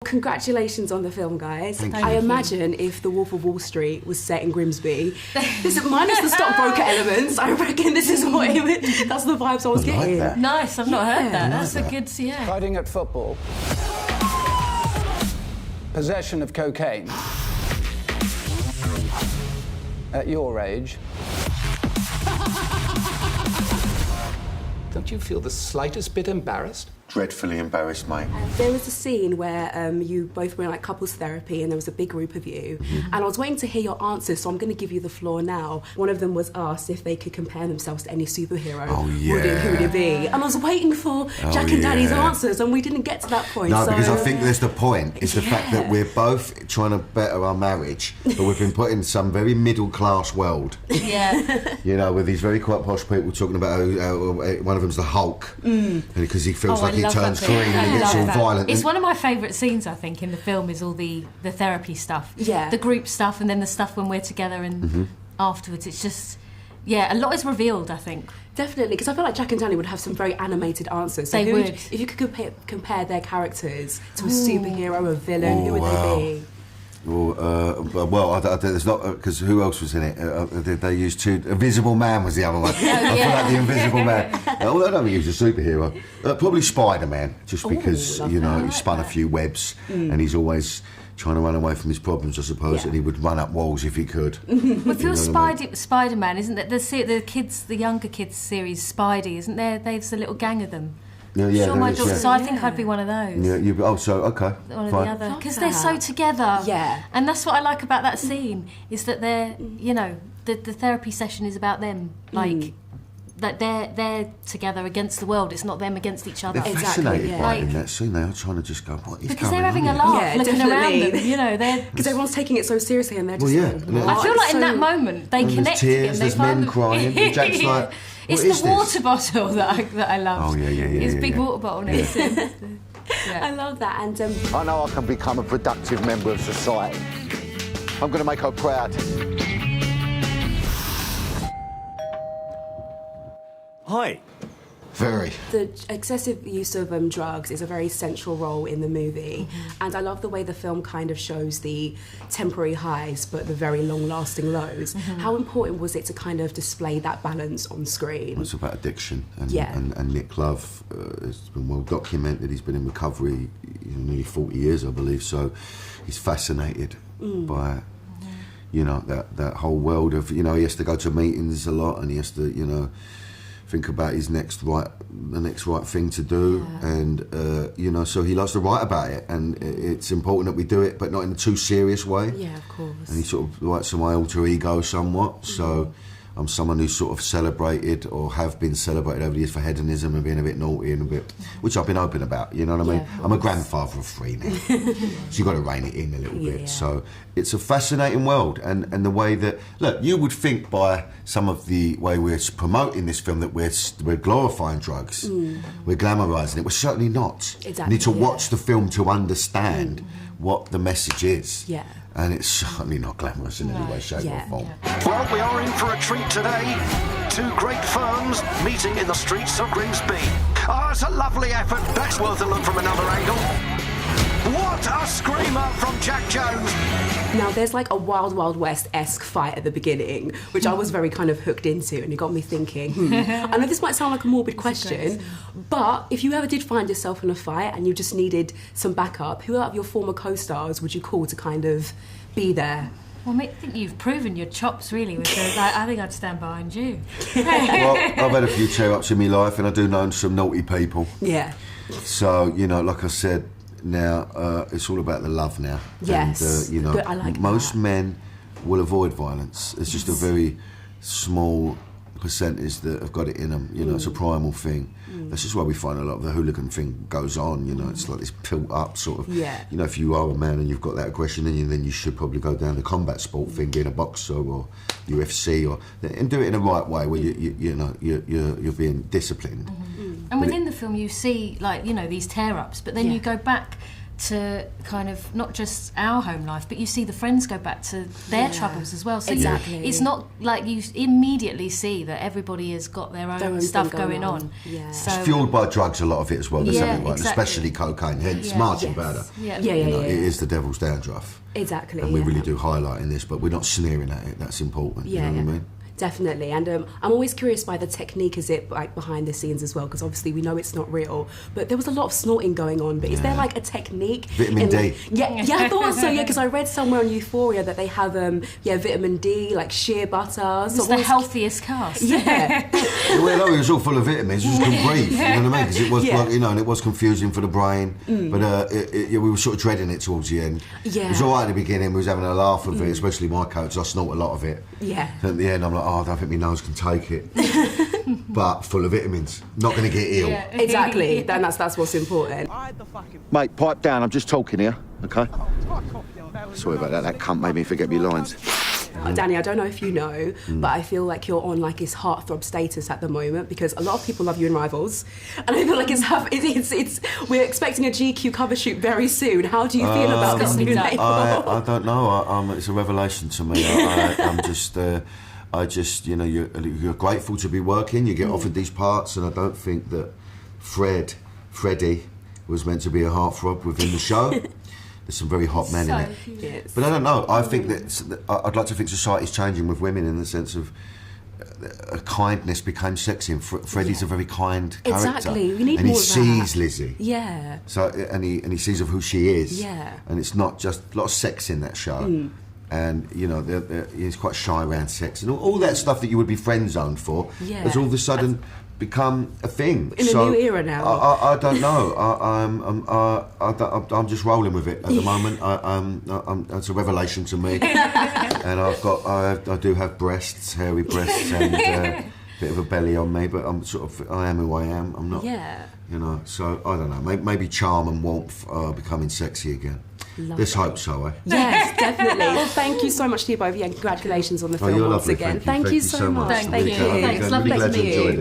Congratulations on the film, guys. Thank you. I imagine if The Wolf of Wall Street was set in Grimsby, minus the stockbroker elements, I reckon this is what it would, that's the vibes I was getting. That. Nice, I've not heard that. Like That's a good, yeah. Fighting at football. Possession of cocaine. At your age. Don't you feel the slightest bit embarrassed? Dreadfully embarrassed, mate. There was a scene where you both were in like couples therapy and there was a big group of you, and I was waiting to hear your answers, so I'm going to give you the floor now. One of them was asked if they could compare themselves to any superhero. Oh, yeah. Who would it be? And I was waiting for Jack and Danny's answers, and we didn't get to that point. No, so... because I think there's the point. It's the fact that we're both trying to better our marriage, but we've been put in some very middle-class world. Yeah. You know, with these very quite posh people talking about how one of them's the Hulk, because he feels like he turns green and he gets all violent. It's one of my favourite scenes, I think, in the film is all the therapy stuff. Yeah. The group stuff and then the stuff when we're together and afterwards. It's just, yeah, a lot is revealed, I think. Definitely, because I feel like Jack and Danny would have some very animated answers. So They would. If you could compare their characters to a superhero, a villain, who would they be? Well, there's not, because who else was in it? They used two. Invisible Man was the other one. I feel like the Invisible Man. Although I don't think he was a superhero. Probably Spider-Man, just because he spun a few webs and he's always trying to run away from his problems, I suppose, and he would run up walls if he could. Well, if you're Spider-Man, isn't that the younger kids series Spidey? Isn't there? There's a little gang of them. Yeah, my daughter. So I think I'd be one of those. Yeah, okay. One of the other, because they're so together. Yeah. And that's what I like about that scene is that they're, the therapy session is about them, like that they're together against the world. It's not them against each other. They're fascinated by it in that scene. They are trying to just go, what is because going they're having on a laugh, Yeah, looking definitely. around them. Because everyone's taking it so seriously and they're just I feel like in that moment they connect. There's tears, there's men crying. And Jack's like, it's the water bottle that I love. Oh, yeah. It's a big water bottle next to him. I love that. And I know I can become a productive member of society. I'm going to make her proud. Hi. Very. The excessive use of drugs is a very central role in the movie, and I love the way the film kind of shows the temporary highs but the very long-lasting lows. How important was it to kind of display that balance on screen? It's about addiction, and Nick Love has been well documented. He's been in recovery nearly 40 years, I believe, so he's fascinated by that whole world of, he has to go to meetings a lot and he has to, think about the next right thing to do, and so he likes to write about it, and it's important that we do it, but not in a too serious way. Yeah, of course. And he sort of writes to my alter ego somewhat. So I'm someone who's sort of celebrated or have been celebrated over the years for hedonism and being a bit naughty and a bit, which I've been open about. You know what I mean? I'm a grandfather of 3 now, so you've got to rein it in a little bit. So it's a fascinating world, and the way that, look, you would think by some of the way we're promoting this film that we're glorifying drugs, we're glamorising it. We're certainly not. Exactly, you need to watch the film to understand what the message is. Yeah. And it's certainly not glamorous in any way, shape or form. Well, we are in for a treat today. 2 great firms meeting in the streets of Grimsby. Oh, it's a lovely effort. That's worth a look from another angle. What a screamer from Jack Jones. Now, there's like a Wild Wild West-esque fight at the beginning, which I was very kind of hooked into, and it got me thinking, I know this might sound like a morbid question, but if you ever did find yourself in a fight and you just needed some backup, who out of your former co-stars would you call to kind of be there? Well, I think you've proven your chops, really. With those. I think I'd stand behind you. Well, I've had a few tear-ups in my life, and I do know some naughty people. Yeah. So, like I said, now it's all about the love now. Yes. And, Good, I like most that. men will avoid violence. It's just a very small percentage that have got it in them. It's a primal thing. That's just why we find a lot of the hooligan thing goes on. It's like this built up sort of. Yeah. If you are a man and you've got that aggression in you, then you should probably go down the combat sport thing, being a boxer or UFC, and do it in the right way where you're being disciplined. And within the film, you see these tear-ups, but then you go back to kind of not just our home life, but you see the friends go back to their troubles as well. So Exactly. it's not like you immediately see that everybody has got their own stuff thing going on. Yeah. So, It's fueled by drugs, a lot of it as well. There's Yeah, something like, exactly. especially cocaine. Hence, Yeah. marching Yes. powder. Yeah. Yeah, You know, yeah. it is the devil's dandruff. Exactly. And we yeah. really do highlight in this, but we're not sneering at it. That's important. Yeah, You know what I yeah. mean? Definitely, and I'm always curious by the technique, is it like behind the scenes as well? Because obviously we know it's not real, but there was a lot of snorting going on. But is there like a technique? Vitamin D. Yeah, I thought so. Yeah, because I read somewhere on Euphoria that they have vitamin D, like shea butter. So it's I'm the always- healthiest cast. Yeah, Well, no, it was all full of vitamins. You just couldn't breathe. You know what I mean? Because it was, Yeah. like, you know, and it was confusing for the brain. But we were sort of dreading it towards the end. Yeah. It was all right at the beginning. We was having a laugh with it, especially my coach. I snort a lot of it. yeah. And at the end, I'm like, oh, I don't think my nose can take it. But full of vitamins. Not going to get ill. Yeah. Exactly. Then that's what's important. Mate, pipe down. I'm just talking here, okay? Sorry about that. That cunt made me forget my lines. Danny, I don't know if you know, but I feel like you're on like this heartthrob status at the moment because a lot of people love you in Rivals, and I feel like it's we're expecting a GQ cover shoot very soon. How do you feel about this new label? I don't know. It's a revelation to me. I just, you know, you're grateful to be working. You get offered these parts, and I don't think that Freddie was meant to be a heartthrob within the show. There's some very hot men in it. Yes. But I don't know. I think that I'd like to think society's changing with women in the sense of kindness became sexy, and Freddie's a very kind character. Exactly. We need and he more of that. sees Lizzie. Yeah. So and he sees of who she is. Yeah. And it's not just a lot of sex in that show. And you know, he's quite shy around sex and all that stuff that you would be friend zoned for. Yeah. Has all of a sudden become a thing. In a new era now. I don't know. I'm just rolling with it at the moment. It's a revelation to me. And I do have breasts, hairy breasts, and a bit of a belly on me. But I am who I am. I'm not. Yeah. You know. So I don't know. Maybe charm and warmth are becoming sexy again. Love Let's that. hope so, eh? Yes, definitely. Well, thank you so much to you both. Yeah, congratulations on the film You're once lovely. again. Thank you so much. Thank Really you. glad- Thanks. really Lovely glad to you meet you. enjoyed it.